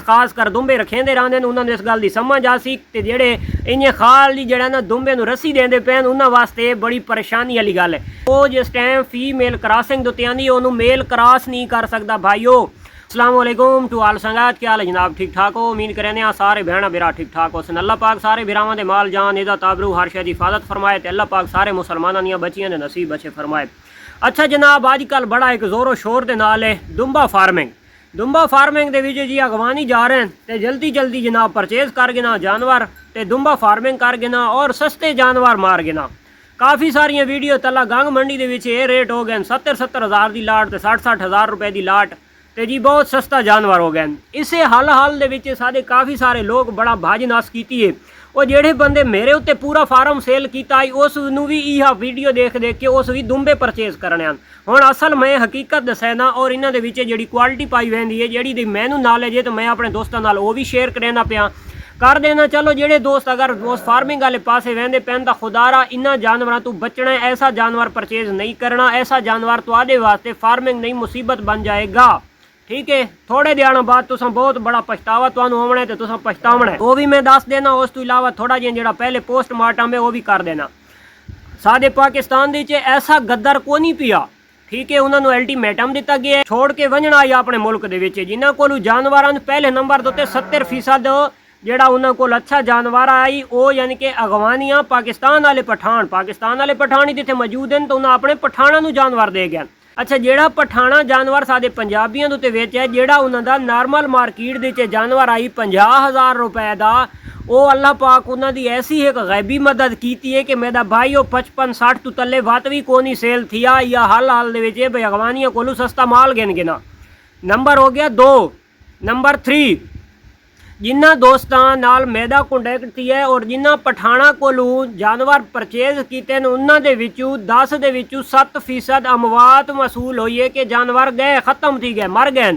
खास कर दुंबे रखेंदे रहंदे ने उन्होंने इस गल की समझ आ सी ते जेड़े इन्हें खाल जड़ा ना दुंबे नूं रस्सी देंदे पे उन्होंने वास्ते बड़ी परेशानी वाली गल है। वो जिस टाइम फीमेल क्रॉसिंग दे उत्ते आंदी उन्होंने मेल क्रॉस नहीं कर सकता। भाईओ अस्सलाम वालेकुम टू आल संगात, क्या हाल है जनाब? ठीक ठाक हो? उम्मीद करें सारे भैन बिरा ठीक ठाक हो सन। अल्लाह पाक सारे बिरावां दे माल जान इज़्ज़त आबरू हर शय दी हिफाजत फरमाए ते अल्लाह पाक सारे मुसलमानां दियां बच्चियां दे नसीब अच्छे फरमाए। अच्छा जनाब, अजकल बड़ा एक जोरो शोर दे नाल है दुंबा फार्मिंग। दुंबा फार्मिंग दे विच जी अगवानी जा रहे हैं तो जल्दी जल्दी जनाब परचेज कर गिना जानवर ते दुंबा फार्मिंग कर गिना और सस्ते जानवर मार गिना। काफ़ी सारिया वीडियो तला गंग मंडी दे विच ये रेट हो गए 70-70 हज़ार की लाट ते 60-60 हज़ार रुपए की लाट ते जी बहुत सस्ता जानवर हो गए। इसे हाल दे विच साडे काफ़ी सारे लोग बड़ा भाज नास कीती है। और जेड़े बंदे मेरे उत्ते पूरा फार्म सेल किया उस नूं भी यह वीडियो देख के उस भी दुंबे परचेज करने हुण असल मैं हकीकत दसैना और इन्हां दे विच जेड़ी क्वालिटी पाई वैंदी है जेड़ी मैनू नॉलेज है तो मैं अपने दोस्तों नाल वो भी शेयर करना पिया कर देना। चलो जेड़े दोस्त अगर उस फार्मिंग वाले पासे वहदे पैन तो खुदारा इन्हां जानवरों तो बचना है। ऐसा जानवर परचेज नहीं करना, ऐसा जानवर तो आदे वास्ते फार्मिंग नहीं मुसीबत बन जाएगा। ठीक है, थोड़े दिनों बाद तुम बहुत बड़ा पछतावा तुहानू होना है तो तुम पछतावना है, वो भी मैं दस देना। उस तो इलावा थोड़ा जिहा जेड़ा पहले पोस्टमार्टम है वो भी कर देना। साडे पाकिस्तान दे ऐसा गद्दार को नहीं पिया। ठीक है, उन्होंने अल्टीमेटम दिता गया छोड़ के वंजना आई अपने मुल्क दे विच जिन्हां कोल जानवरां पहले नंबर दे उत्ते 70% जेड़ा उन्हां कोल अच्छा जानवर आई वो यानी कि अगवानियां पाकिस्तान वाले पठान ही जिथे मौजूद हैं तो उन्हें अपने पठाणा नूं जानवर दे गए। अच्छा, जेड़ा पठाना जानवर साडे पंजाबियों दे उत्ते वेचिया जेड़ा उन्हां दा नॉर्मल मार्केट दे विच जानवर आई 50,000 रुपए दा, वो अल्लाह पाक उन्हां दी ऐसी एक गैबी मदद कीती है कि मेरा भाई वो 55-60 तो तले वत भी कोनी सेल थिया या हाल दे विच भाई अगवानियां कोलू सस्ता माल गिना। नंबर हो गया 2। नंबर 3 जिन्ना दोस्तां नाल मेरा कॉन्टैक्ट थी है और जिन्ना पठाना कोलू जानवर परचेज किए उन्होंने दे विचू 10 दे विचू 7% अमवात मसूल हुई है कि जानवर गए खत्म थी गए मर गए।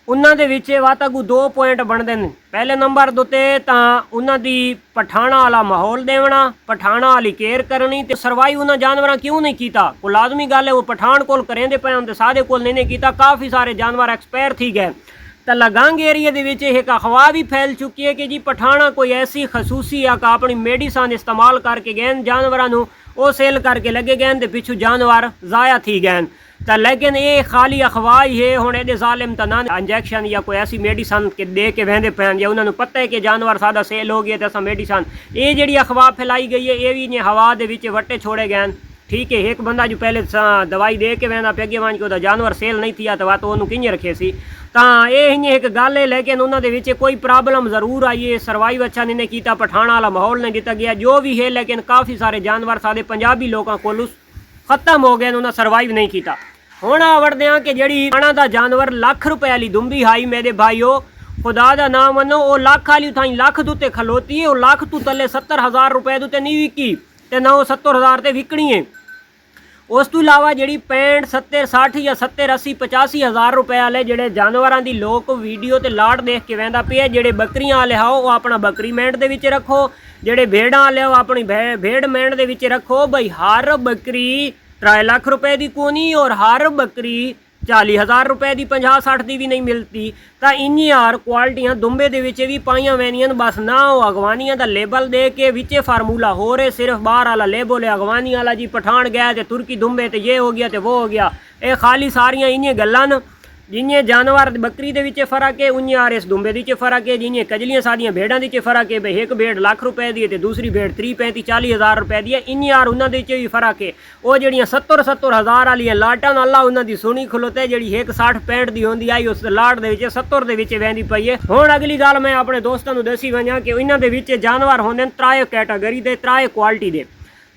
उन्होंने दे विच वातागू 2 पॉइंट बनते हैं। पहले नंबर दुते तां उन्हां दी पठाना वाला माहौल देवना, पठाना वाली केयर करनी ते सरवाइव उन्हां जानवरां क्यों नहीं कीता। कोई लाजमी गल है वो पठान कोल करेंदे पे ते सादे कोल नहीं कीता। काफ़ी सारे जानवर एक्सपायर थी गए। तो लगांग एरिया दे विच एक अफवाह भी फैल चुकी है कि जी पठाना कोई ऐसी खसूसी या का अपनी मेडिसन इस्तेमाल करके गए जानवरों वो सेल करके लगे गए तो पिछू जानवर ज़ाया थी गए। तो लेकिन ये खाली अफवाह ही है। हुण एडे ज़ालिम तो ना इंजैक्शन या कोई ऐसी मेडिसन के दे के वहदे पैन या उन्होंने पता है कि जानवर सादा सेल हो गया तो असा मेडिसन ये जी अफवाह फैलाई गई है ये भी हवा दे विच वट्टे छोड़े गए। ठीक है, एक बंदा जो पहले दवाई दे के वहदा पे अगे वन के जानवर सेल नहीं थिया तो वह तो उन्होंने किंज रखे सी। तो ये एक गल है लेकिन उन्होंने कोई प्रॉब्लम जरूर आई है। सर्वाइव अच्छा नहीं किया, पठाना वाला माहौल नहीं दिता गया जो भी है, लेकिन काफ़ी सारे जानवर सारे पंजाबी लोगों को खत्म हो गए, उन्होंने सर्वाइव नहीं किया। हुण आवड़दे आ कि जिहड़ी पठाना दा जानवर लाख रुपए वाली दुंबी आई मेरे भाईओ खुदा दा नाम मनो वो लाख वाली उठाई लाख दे उत्ते खलोती है। वो लाख तो तले 70,000 रुपए दे उत्ते नहीं विकी ते ना वो 70,000 ते विकनी है। उस तो इलावा जी 65, 70, 60 या 70, 80, 85 हज़ार रुपए वाले जोड़े जानवरों की लोग वीडियो ते लाट देख के वहदा पे जोड़े बकरियां वाले आओ वो अपना बकरी मैंड दे विच रखो, जोड़े भेड़ा वाले हो अपनी भेड़ मैंड दे विच रखो। बई हर बकरी 3 लाख रुपए की कोनी और हर बकरी 40,000 रुपए की 50-60 की भी नहीं मिलती। तो इन्नी यार क्वालिटियां दुंबे दे विच भी पाइया वैनियां बस ना वो अगवानियां का लेबल दे के विचे फार्मूला हो रहे सिर्फ बाहर वाला लेबल है अगवानी वाला जी पठान गया तो तुर्की दुंबे तो ये हो गया तो वो हो गया। ये खाली सारिया इन्नी गल्लां न। जिन्हें जानवर बकरी दे विच फर्क है उन्हें यार इस दुंबे दी फर्क है। जिन्हें कजलियां सारियां भेड़ां दी फर्क है भाई एक भेड़ लाख रुपए की है तो दूसरी भेड़ 30-35-40 हज़ार रुपए की है। इन यार उन्होंने भी फर्क है। वो जड़ियाँ 70-70 हज़ार वाली लाटां अल्लाह उन्होंने सुनी खलोते जी एक 60-65 की होंगी आई उस लाट के 70 के वहदी पई है। हुण अगली गल मैं अपने दोस्तों को दसी वजा कि इन्होंने जानवर होंगे 3 कैटागरी के 3 क्वालिटी के।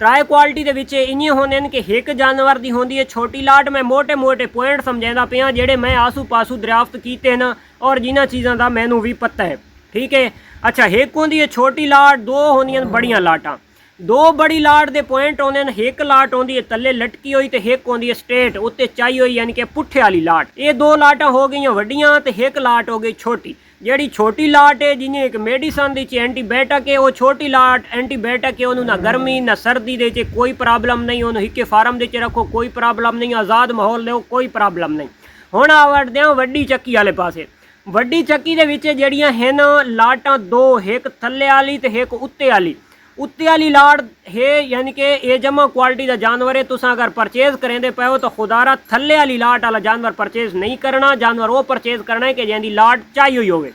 3 क्वालिटी के इन्हें होंगे कि एक जानवर की होंगी है छोटी लाट। मैं मोटे मोटे पॉइंट समझाता पिया जेडे मैं आसू पासू दरियाफ्त किए न और जिन्होंने चीज़ों का मैनू भी पता है। ठीक है, अच्छा एक होंगी है छोटी लाट, 2 होंदियां बड़ियां लाटां। 2 बड़ी लाट के पॉइंट होंगे एक लाट होंगी है तले लटकी हुई तो एक होंगी है स्ट्रेट उत्ते चाई हुई यानी कि पुठे वाली लाट। ये 2 लाटां हो गई वड्डियां तो एक लाट हो गई छोटी। जी छोटी लाट है जिन्हें एक मेडिसन दी एंटीबायोटिक है वो छोटी लाट एंटीबायोटिक है उन्होंने ना गर्मी ना सर्दी दे कोई प्रॉब्लम नहीं। उन्होंने हिके फार्म दे रखो कोई प्रॉब्लम नहीं, आज़ाद माहौल दो कोई प्रॉब्लम नहीं। हुण आवड़दे वड्डी चक्की वाले पासे। ਵੱਡੀ ਚੱਕੀ ਦੇ ਵਿੱਚ ਜਿਹੜੀਆਂ ਹਨ ਲਾਟਾਂ ਦੋ, ਇੱਕ ਥੱਲੇ ਵਾਲੀ ਤੇ ਇੱਕ ਉੱਤੇ ਵਾਲੀ। उत्ते वाली लाट है यानी कि ये जमा क्वालिटी का जानवर है। तुस अगर परचेज करेंदे पे हो तो खुदारा थल्ले वाली लाट वाला जानवर परचेज नहीं करना। जानवर वो परचेज करना है कि जिंदी लाट चाहिए हुई होवे।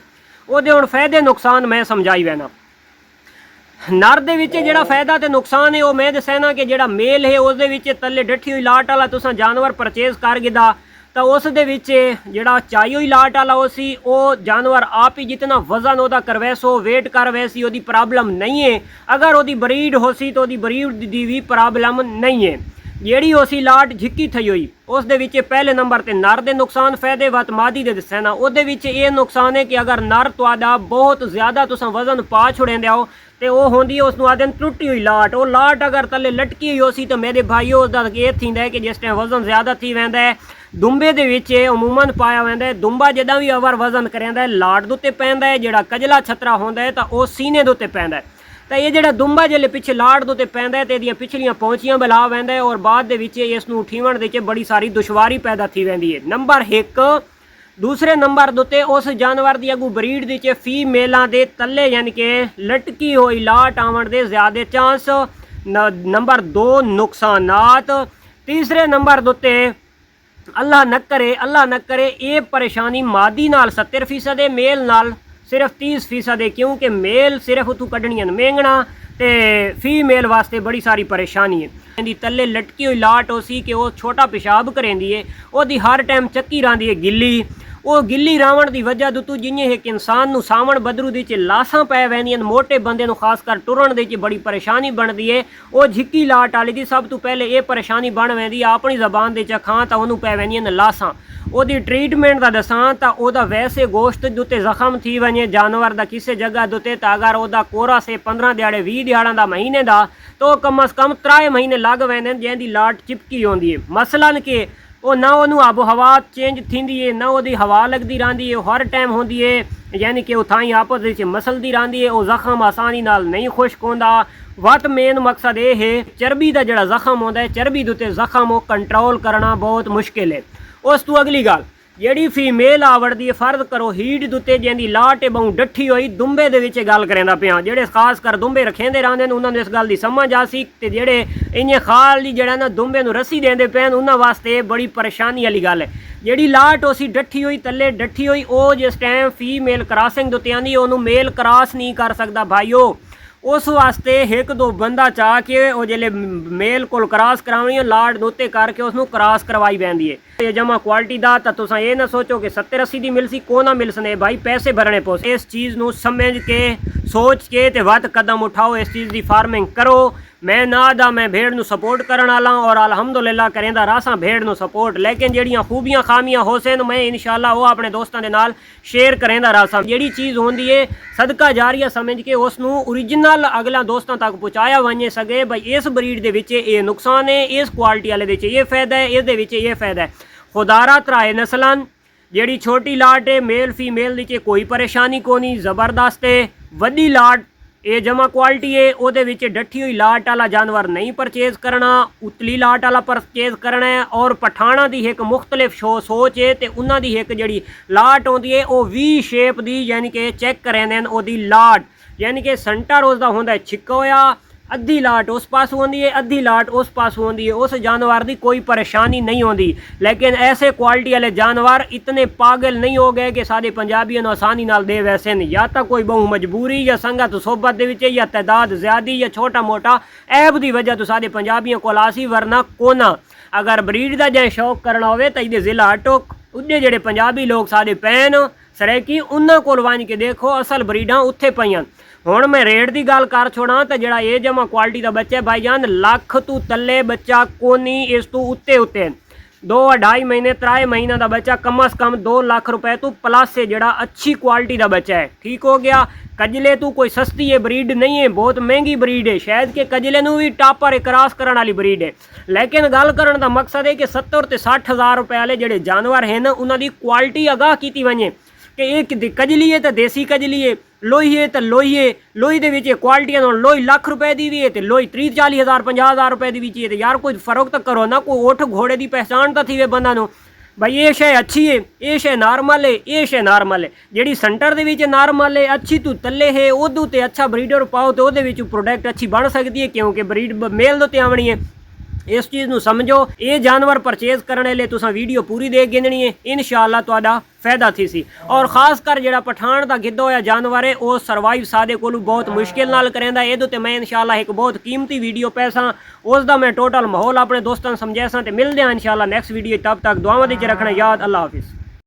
ओदे हुण फायदे नुकसान मैं समझाई वैना। नर दे विच जिहड़ा फायदा ते नुकसान है वो मैं दसैना कि जिहड़ा मेल है उस दे विच थल्ले डठी हुई लाट वाला तुसां जानवर परचेज कर गिदा तो उस दे विच जिहड़ा चाहिए हुई लाट वाला हो सी वो जानवर आप ही जितना वजन ओदा करवैसो वेट कर वैसी ओदी प्रॉब्लम नहीं है। अगर ओदी ब्रीड हो सी तो ओदी ब्रीड दी भी प्रॉब्लम नहीं है। ਜਿਹੜੀ ਉਸੀ ਲਾਟ ਝਿੱਕੀ ਥਈ ਹੋਈ ਉਸ ਦੇ ਵਿੱਚ ਪਹਿਲੇ ਨੰਬਰ ਤੇ ਨਰ ਦੇ ਨੁਕਸਾਨ ਫਾਇਦੇ ਵਤ ਮਾਦੀ ਦੇ ਦੱਸਣਾ। ਉਹਦੇ ਵਿੱਚ ਇਹ ਨੁਕਸਾਨ ਹੈ ਕਿ ਅਗਰ ਨਰ ਤੁਹਾਡਾ ਬਹੁਤ ਜ਼ਿਆਦਾ ਤੁਸੀਂ ਵਜ਼ਨ ਪਾ ਛੁੜੇਂਦੇ ਹੋ ਤੇ ਉਹ ਹੁੰਦੀ ਹੈ ਉਸ ਨੂੰ ਆਦਨ ਟੁੱਟੀ ਹੋਈ ਲਾਟ। ਉਹ ਲਾਟ ਅਗਰ ਥੱਲੇ ਲਟਕੀ ਹੋਈ ਹੋਸੀ ਤਾਂ ਮੇਰੇ ਭਾਈਓ ਉਸ ਦਾ ਇਹ ਥੀਂਦਾ ਹੈ ਕਿ ਜਿਸ ਟਾਈਮ ਵਜ਼ਨ ਜ਼ਿਆਦਾ ਥੀ ਵੈਂਦਾ ਹੈ ਦੁੰਬੇ ਦੇ ਵਿੱਚ ਅਮੂਮਨ ਪਾਇਆ ਵੈਂਦਾ ਹੈ। ਦੁੰਬਾ ਜਦੋਂ ਵੀ ਅਵਰ ਵਜ਼ਨ ਕਰਿੰਦਾ ਹੈ ਲਾਟ ਦੇ ਉੱਤੇ ਪੈਂਦਾ ਹੈ। ਜਿਹੜਾ ਕਜਲਾ ਛਤਰਾ ਹੁੰਦਾ ਹੈ ਤਾਂ ਉਹ ਸੀਨੇ ਦੇ ਉੱਤੇ ਪੈਂਦਾ ਹੈ। तो ये जो दुंबा जिले पिछे लाट दे पैंदा है तो ये पिछलियां पहुंचियां बला वैंदा है और बाद इस नूं उठीवण दे बड़ी सारी दुश्वारी पैदा थी वैंदी है। नंबर एक दूसरे नंबर दे उस जानवर की अगू ब्रीड दे फीमेलों के तले यानी कि लटकी हुई लाट आवन के ज़्यादा चांस। नंबर दो नुकसानात। तीसरे नंबर दे अल्लाह न करे ये परेशानी मादी नाल 70% मेल नाल सिर्फ 30% है क्योंकि मेल सिर्फ उतों कढ़नियां मेंगना ते फीमेल वास्ते बड़ी सारी परेशानी है। तले लटकी हुई लाट हो सी कि वो छोटा पेशाब करेंदी है ओदी हर टाइम चक्की रही है गिली। वो गिली रावण की वजह तो जिन्हें एक इंसान नूं सावण बदरू दी लासां पै वैंदियां मोटे बंदे नूं खासकर टुरन दे बड़ी परेशानी बनती है। वो झिक्की लाट वाली दी सब तो पहले ये परेशानी बन वैंदी अपनी जबान दे खां तो उन्होंने पै वैंदियां लासां। ਉਹਦੀ ट्रीटमेंट का दसां तो ਉਹਦਾ वैसे गोश्त ਦੇ ਉੱਤੇ ਜ਼ਖਮ थी वने जानवर का किसी जगह ਦੇ ਉੱਤੇ ਤਾਂ अगर ਉਹਦਾ कोरा से 15 ਦਿਹਾੜੇ 20 ਦਿਹਾੜਾਂ ਦਾ महीने का तो कम अज़ कम 3 महीने लग वैंदे जिंदी लाट चिपकी होंदी है। मसलन कि वो ना उन्होंने आबो हवा चेंज थींदी है ना वो हवा लगती रही है हर टाइम होंदी है यानी कि वो थाई आपस में मसलती रही है। वो जख्म आसानी नाल नहीं खुश्क होंदा। वत मेन मकसद ये है चर्बी का जोड़ा जख्म होंदा है चर्बी के उत्ते जख्म वो कंट्रोल करना बहुत मुश्किल है। उस तो अगली गल ਜਿਹੜੀ फीमेल आवड़ती है फर्ज करो हीट दुते जिंदी लाट बहु डठी हुई दुंबे दे विच गल करेंदा पिया। जेड़े खास कर दुंबे रखेंदे रहंदे ने उन्हां नूं इस गल दी समझ आ सी ते जेड़े इन्ने खाल दी जेड़ा ना दुंबे नूं रस्सी देंदे पैन उन्हां वास्ते बड़ी परेशानी वाली गल है। ਜਿਹੜੀ लाट उसी डठी हुई तले डठी हुई वो जिस टाइम फीमेल क्रॉसिंग दुते आंदी ओनू मेल क्रॉस नहीं कर सकदा भाईओ। उस वास्ते एक दो बंदा चाह के वो जिले मेल को क्रॉस करावनी लाट दोते करके उसनू क्रॉस करवाई पैंदी है। ये जमा क्वालिटी का तो तुस ये ना सोचो कि 70-80 की मिल सी को ना मिल सने भाई पैसे भरने पो। इस चीज़ नू समझ के सोच के ते वत कदम उठाओ इस चीज़ की फार्मिंग करो। मैं ना दा मैं भेड़ नू सपोर्ट करन वाला और अलहमदुलिल्लाह करेंदा रासा भेड़ नू सपोर्ट। लेकिन जड़ियाँ खूबियाँ खामियाँ हो सन मैं इंशाअल्लाह वो अपने दोस्तों के नाल शेयर करेंदा रासा। जिहड़ी चीज़ होंदी है सदका जारिया समझ के उसनू ओरिजिनल अगला दोस्तों तक पहुँचाया वने सके भाई इस ब्रीड दे विच ये नुकसान है इस क्वालिटी वाले दे ये फ़ायदा है इस दे विच ये फ़ायदा है। खुदारा त्राए नस्लन जिहड़ी छोटी लाट है मेल फीमेल दी कोई परेशानी को नहीं ज़बरदस्त है। वड्डी लाट ये जमा क्वालिटी है ਉਹਦੇ ਵਿੱਚ डठी हुई लाट वाला जानवर नहीं परचेज करना उतली लाट वाला परचेज करना है। और पठाना की एक मुख्तलिफ सोच है तो उन्हों की एक जी लाट आती है वो V शेप की यानी कि चेक करेंदे ओदी लाट यानी कि सेंटर उसका होंदा है छिक्का होया अद्धी लाट उस पास होंदी है अद्धी लाट उस पास होंदी है। उस जानवर की कोई परेशानी नहीं होती। लेकिन ऐसे क्वालिटी वाले जानवर इतने पागल नहीं हो गए कि सारे पंजाबियों ने आसानी नाल दे वैसे नहीं। या तो कोई बहु मजबूरी या संगत सोबत दे या तादाद ज़्यादा या छोटा मोटा ऐब की वजह तो सारे पंजाबियों को आसी वरना कोना। अगर ब्रीड का जै शौक करना हो तो ये ज़िला अटोक उदे जेडे पंजाबी लोग सारे पैन सरैकी उन्होंने को वन के देखो असल ब्रीडां उत्थे पईयां। हुण मैं रेट की गल कर छोड़ा तो जड़ा ये जमा क्वालिटी का बच्चा भाईजान लख तू तले बच्चा कोनी इस तू उत्ते उत्ते 2-2.5 महीने 3 महीना का बच्चा कम अज़ कम 2 लाख रुपए तो प्लस है जड़ा अच्छी क्वालिटी का बच्चा है। ठीक हो गया। कजले तू कोई सस्ती है ब्रीड नहीं है बहुत महंगी ब्रीड है शायद कि कजले नू भी टापर क्रॉस करने वाली ब्रीड है। लेकिन गल करने का मकसद है कि 70 ते 60 हज़ार रुपए वाले जोड़े जानवर हैं उन्होंने क्वालिटी आगाह की वने कि एक कजली है तो देसी कजली है लोही है तो लोही है लोही दे विच क्वालिटियां लोही लाख रुपए की भी है तो लोही 30-40 हज़ार 50 हज़ार रुपए की भी है। तो यार कोई फर्क तो करो ना कोई उठ घोड़े की पहचान तो थी वे बंदा नू भाई ये शे अच्छी है, ये शे नॉर्मल है, ये शे नॉर्मल है। ਜਿਹੜੀ ਸੈਂਟਰ ਦੇ ਵਿੱਚ ਨਾਰਮਲ ਹੈ, ਅੱਛੀ ਤੋਂ ਤੱਲੇ ਹੈ, ਉਹਦੇ ਤੇ ਅੱਛਾ ਬਰੀਡਰ ਪਾਓ ਤੇ ਉਹਦੇ ਵਿੱਚ ਪ੍ਰੋਡਕਟ ਅੱਛੀ ਬਣ ਸਕਦੀ ਹੈ, ਕਿਉਂਕਿ ਬਰੀਡ ਮੇਲ ਦੇ ਉੱਤੇ ਆਵਣੀ ਹੈ। इस चीज़ ਨੂੰ ਸਮਝੋ। ਇਹ ਜਾਨਵਰ परचेज करने लिए तुसा वीडियो पूरी देख गिननी है, इंशाअल्लाह ਤੁਹਾਡਾ फायदा थी सी। और खास कर ਜਿਹੜਾ पठान ਦਾ ਗਿੱਧਾ ਹੋਇਆ ਜਾਨਵਰ है वो ਸਰਵਾਈਵ ਸਾਡੇ ਕੋਲੋਂ बहुत मुश्किल नाल करेंदा। ਇਹਦੇ ਤੇ मैं इंशाअल्लाह एक बहुत कीमती वीडियो पैसा उसका मैं टोटल माहौल अपने दोस्तों समझाया। तो मिलते हैं इंशाअल्लाह नेक्स्ट वीडियो। तब तक दुआवां च रखना याद। अल्लाह हाफिज़।